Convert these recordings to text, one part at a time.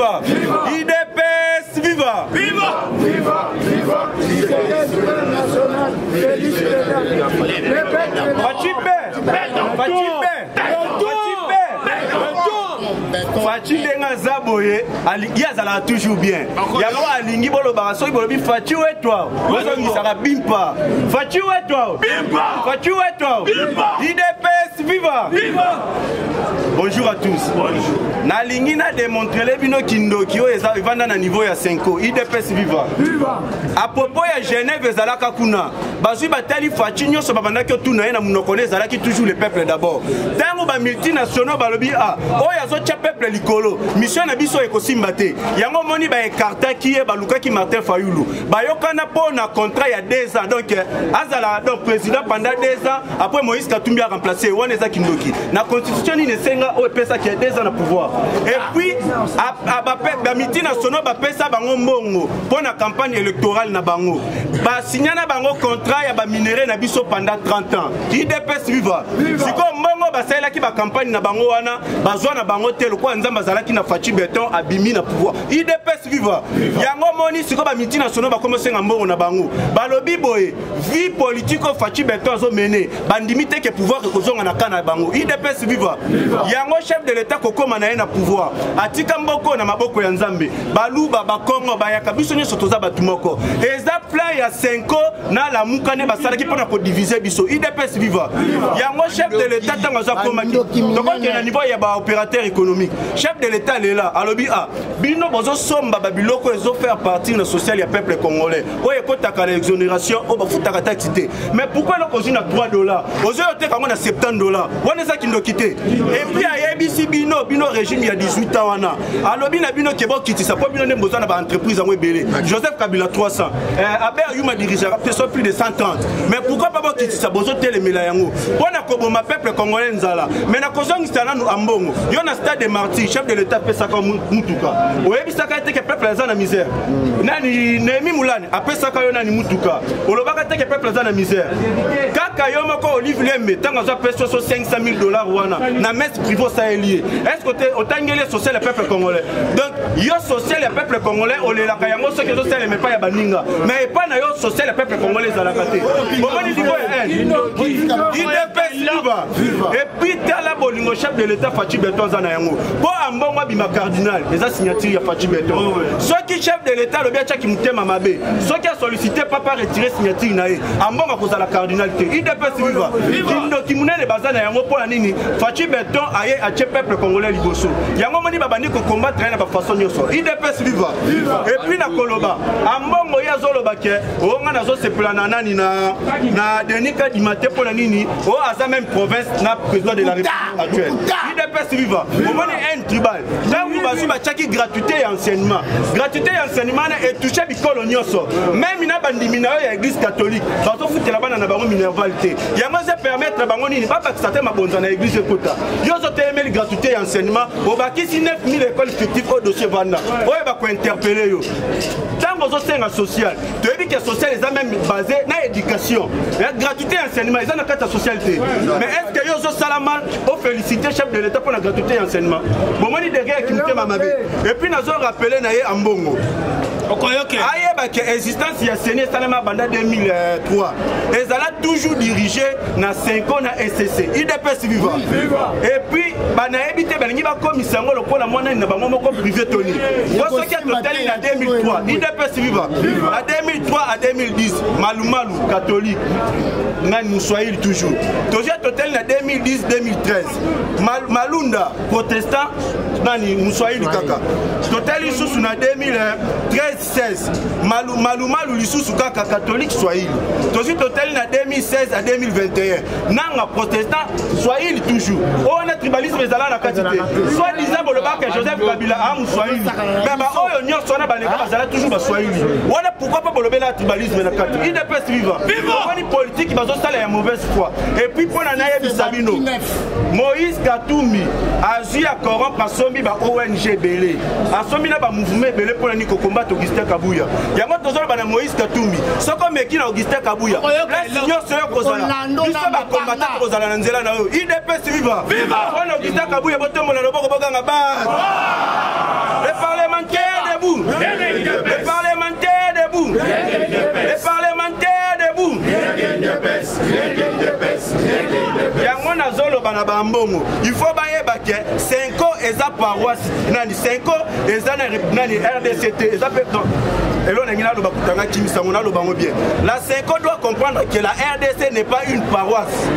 viva! IDPS viva! Viva! Viva! Viva! Fachi denga zaboye yazala toujours bien. Yalo alingi bolo baraso bolobi Fachi ouais toi. Bozo ngisaka bimpa. Fachi ouais toi. Bimpa. Fachi ouais toi. Bimpa. IDPS viva. Viva. Bonjour à tous. Bonjour. Na lingi na démontrer les bino kindoki o eza vanda na niveau ya 5. IDPS viva. Viva. À propos ya Genève ezalaka kuna. Bazui batali Fachi nyoso babanda ki tuna na munoko ezalaki toujours le peuple d'abord. Tango ba multinationaux balobi ah o yazo cha peuple likolo mission na biso ekosimba te yango moni ba écarta qui est baluka ki Martin Fayulu bayokana po na contrat ya 2 ans donc azala donc président pendant 2 ans après Moïse Katumbi a remplacé Waneza Kindoki na constitution ni nesenga o pesa qui a 2 ans na pouvoir et puis ba miti nationaux ba pesa bango mbongo pour na campagne électorale na bango ba signana bango contrat ya ba minéraux na biso pendant 30 ans IDPS viva siko mbongo ba sala ki ba campagne na bango wana bazwa na bango telo kwa nzamba zalaki na Fachi Beton abimi na pouvoir IDPS viva yango moni siko ba miti nationaux ba commencer ngambongo na bango balobi boye vie politique au Fachi Beton zo mené bandimite ke pouvoir ekozonga na kana bango IDPS viva yango chef de l'état kokoma na na pouvoir atika mboko na maboko ya nzambe baluba bakongo bayaka biso nyoso toza batumoko eza plan ya 5 na la mukane basalaki pona ko diviser biso IDPS viva yango chef de l'état tango za koma donc na niveau ya ba opérateur économique chef de l'état est là alobi a bino bozo somba babiloko ezo faire partie na social ya peuple congolais oye kotaka l'exonération o bafutaka taxité mais pourquoi le cosine à $3 ozo yote kango na $70 wana za kindo kité et puis ayebisi bino régime ya 18 ans wana alobi na bino kebo kitisa po bino nemboza na ba entreprise en belé Joseph Kabila 300 Aber Yuma dirigera plus de 130 mais pourquoi pas bo kitisa bozo telemela yango wana koboma peuple congolais nzala mais na kozongisa nanu ambongo yona stade de Martyr chef de l'état pesa ka mutuka oyebisaka te ke peuple eza na misère nani Nemi Moulane apesaka yo nani mutuka olobaka te ke peuple eza na misère kaka yo moko Olive Lembe tanga za peso $500,000 wana na messe privé sahélier est-ce que otangeli social le peuple congolais donc yo social le peuple congolais olelaka yango ce que social mais pas ya baninga mais pas na yo social le peuple congolais ezalaka te bomoni niveau IDPS viva et puis tala bolingo chef de l'état Fachi Beton za na yango po ambongo bima cardinal eza signature ya Fachi Beton soki chef de l'état le biacha ki mutema mabe soki a sollicité papa retirer signature na ye ambongo kozala cardinalité IDPS viva kindo kimunene bazana yango po nini Fachi Beton aye a peuple congolais liboso yango moni babandi ko combattre na ba façon nyoso IDPS viva et puis na koloba ambongo ya zoloba ke onga nazo sepela na nani na Denika Dimate po nini o aza même province na président de la République actuelle IDPS viva omoni un tribal là où basu ba chaki gratuité et enseignement et toucher bikolo nyoso même ina bandimi na ya église catholique bazo futela bana na bango minervalité yango ze permettre bango nini ba bakisate mabonza na église ekota yozo telemeli gratuité et enseignement au bakisi 9000 écoles fictives au dossier vanda oye ba ko interpeller yo tango zo senga social to ebi que social est même basé na éducation gratuité et enseignement ils na kata socialité mais est-ce que yozo salama au féliciter chef de l'état pour la gratuité et enseignement bomoni derrière qui mutema mabe et puis nazo rappeler na ye ambongo ayeba que existence ya Séné Salama banda 2003 ezala toujours dirigé na 5 ans na SCC IDPS viva et puis bana ebité balingi ba komisa ngo lokola mwana na bango moko privé toni soki total na 2003 IDPS viva na 2003 à 2010 malumalu catholique nani Mswahili toujours toja total na 2010 2013 malunda protestant nani Mswahili kaka total isusu na 2013 16 malumalu lisusu kaka catholique Swahili tosi total na 2016 à 2021 nanga protestant Swahili toujours on a tribalisme ezala na katité soit disant bolobaka Joseph Kabila a Swahili mais ba oyo nyonso na baleka bazala toujours ba Swahili on a pourquoi pas bolobela tribalisme na katité IDPS viva on ni politique bazo sala ya mauvaise foi et puis pona na yebi sabino Moïse Katumbi azi a corrompre asombi ba ONG belé asombi na ba mouvement belé pona ni ko combattre Augustin Kabuya yango tozolo bana Moïse Katumbi soko meki na Augustin Kabuya la signo soyo kozala biso ba combattre kozala na nzela na yo IDPS viva on Augustin Kabuya botombo na loboko boganga ba le parlement bongo il faut bayeba ke 5 ans eza paroisse nani 5 ans eza nani RDCT eza pe elon ngina lo bakutanga kimisa ngona lo bango bien la 5 ans doit comprendre que la RDC n'est pas une paroisse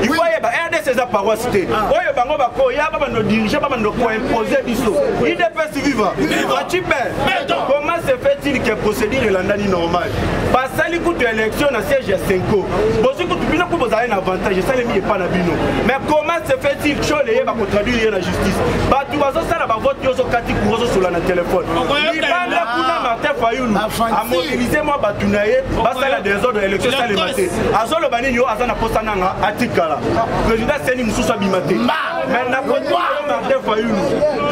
il faut yeba RDC eza paroisse te oyo bango bako ya ba no diriger ba no ko imposer biso IDPS viva comment se fait-il que procédure elandani normal basali kutu élection na siège ya 5 ans bosi kutu bino ko bozali na avantage ça les mi pas na bino mais comment se fait-il que les ba contradire la justice batu bazo sala ba vote yozo kati kurozo sur la téléphone ibanda kuna Martin Fayulu a mobilisé moi batu naye basala des ordres d'élection ça les maté azolo banini yo azana posta nanga atikala président Seni Mususa bimate mais na ko Martin Fayulu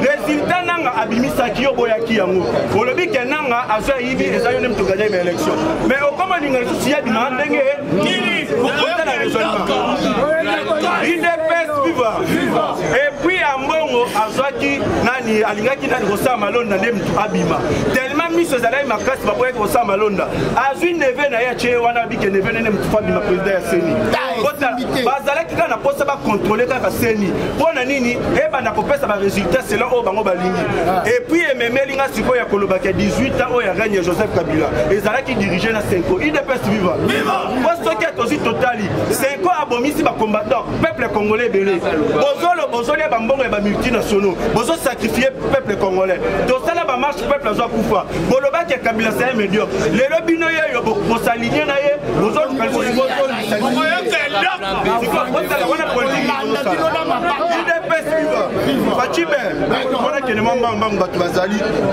résultat nanga abimisa ki yo boyaki yango olobi ke nanga azo yibi ezayo nem to gagner une élection mais au comment ninga susi ya bima ndenge nini ko na raisonnement IDPS viva et puis ambongo azwaki nani alingaki nani kosa malonda ndem abima tellement miso zalai makasi baboye kosa malonda azwi neve na ya che wana bike neve nene mtufa bima président ya Seni kota bazalaki kana posa ba contrôler kaka Seni pona nini eba na kopesa ba résultat selon o bango balingi et puis ememelinga siko ya koloba ke 18 ans o ya règne Joseph Kabila ezalaki diriger na 5 ans IDPS viva poste qui est aussi totali 5 ans abomisi ba combattant peuple congolais belé bozolo ba mbongo ba multinationaux bozo sacrifier peuple congolais donc ça là ba marche peuple zo kufa boloba ke Kabila c'est médiocre les lobino yo bo s'aligner na ye bozo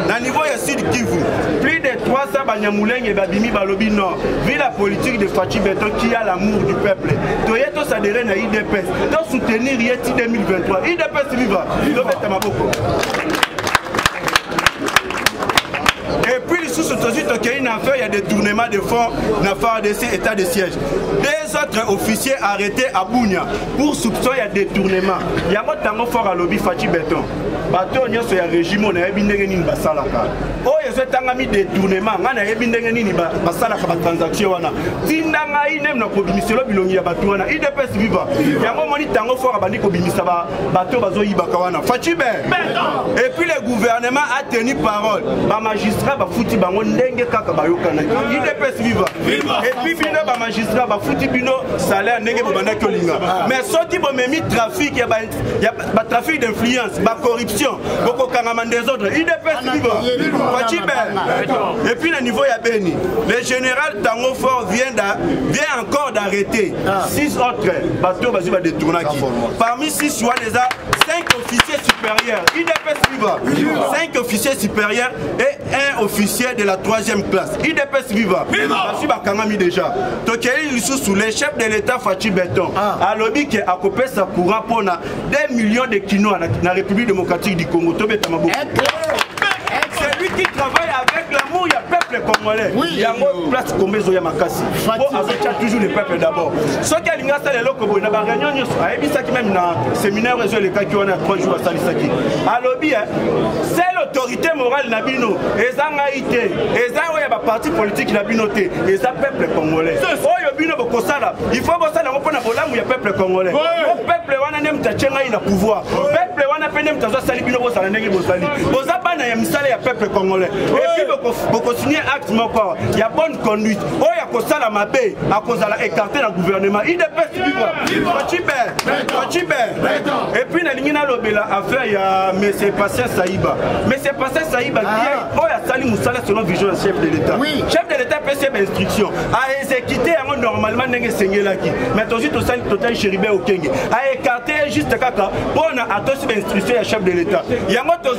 na niveau ya Sud Kivu plus de 300 banyamulenge et babimi balobi nord vu la politique de Fachi Beton qui a l'amour du peuple toyeto s'adhérer na IDPS donc soutenir Yeti 2023 IDPS viva lobeta maboko. Et puis, sous ce il y a des tournements de fonds dans FARDC, état de siège. Des autres officiers arrêtés à Bounia pour soupçon, il y a des tournements. Il y a un tango fort à lobby Fachi Beton. Bateau, il y a un régime, on a un basalaka. Oh, il y a un détournement, on a un basalaka, transaction. Tindanga, il y a un commissaire, il y a un IDPS viva. Il y a un tango fort à Baniko Bimisaba, bateau, bazo Ibakawana. Fachi Beton. Et puis, le gouvernement a tenu parole. Les magistrats, fouti bango ndenge kaka bayokana IDPS viva et puis bino ba magistrat ba fouti bino salaire ndenge bobanda kolinga mais soki bomemi trafic ya ba trafic d'influence ba corruption boko kangama des autres IDPS viva et puis le niveau ya Beni le général Tango Fort vient encore d'arrêter 6 autres bateaux bazu ba détournaki parmi 6 soit les 5 officiers supérieurs IDPS viva 5 officiers supérieurs et 1 officier de la 3e classe. IDPS viva. Merci Bakangami déjà. Tokeli sous les chefs de l'État Fachi Beton. A lobby qui a coupé sa courant pour 2 millions de kinos dans la République démocratique du Congo. C'est lui qui travaille avec l'amour, il y a peuple congolais. Il y a une place comme Zoya Makassi. Pour associer toujours le peuple d'abord. Ce qui a l'ingasté les locaux, il y a une réunion, il y a même un séminaire, il y a les cas qui ont 3 jours à Salisaki. À lobby, c'est l'autorité morale Nabino. Et ça a été. Et ça a un parti politique Nabino. Et ça peuple congolais. Il faut que ça il y a peuple congolais. Le peuple a un pouvoir. Le peuple a un peuple congolais. Et puis, pour signer acte, il y a bonne conduite. Oh, il y a que ça la mabé, à cause de la écarté dans le gouvernement. Il dépêche vivre. Et puis, il y a affaire, il y a M. Passé Saïba. M. Passé Saïba, oh, il y a Salim Moussala selon vision du chef de l'État. Chef de l'État peut faire instruction. À exécuter normalement, il y a mais aussi, total chéribé au Kenge. À écarter juste caca. Pour attention instruction du chef de l'État. Il y a un autre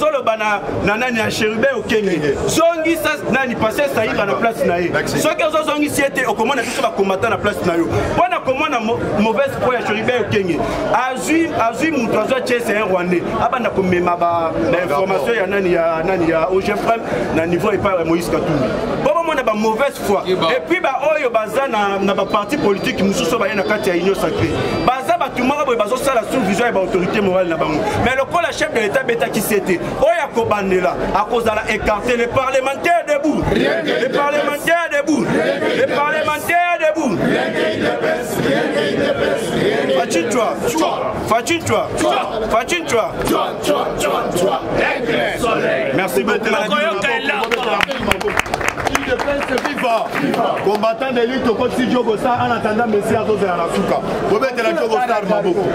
chérubin au Kenya. Zongi ça nani passé ça y va na place naé. Ce que zongi si était au commande tout va combattre na place nayo. Bona commande mauvaise foi ya chérubin au Kenya. Azui mutwazo c'est un Rwandais. Abana komema ba information ya nani ya au Jeffrem na niveau et pas Moïse Katumbi. Bon mona ba mauvaise foi. Et puis ba oyo baza na ba parti politique mususo ba na kati ya union sacrée. Baza ba tumara ba bazo sala sous vision et ba autorité morale na bango. Mais le col chef de l'État beta qui c'était. Oya kobandela à cause de la écarter les parlementaires debout. Les parlementaires debout. Les parlementaires debout. Fachin-toi. Fachin-toi. Fachin-toi. Merci beaucoup. Combattant de lutte au côté de Diogo Star en attendant Messi à Zozo Anasuka. Vous mettez la Diogo Star Maboko.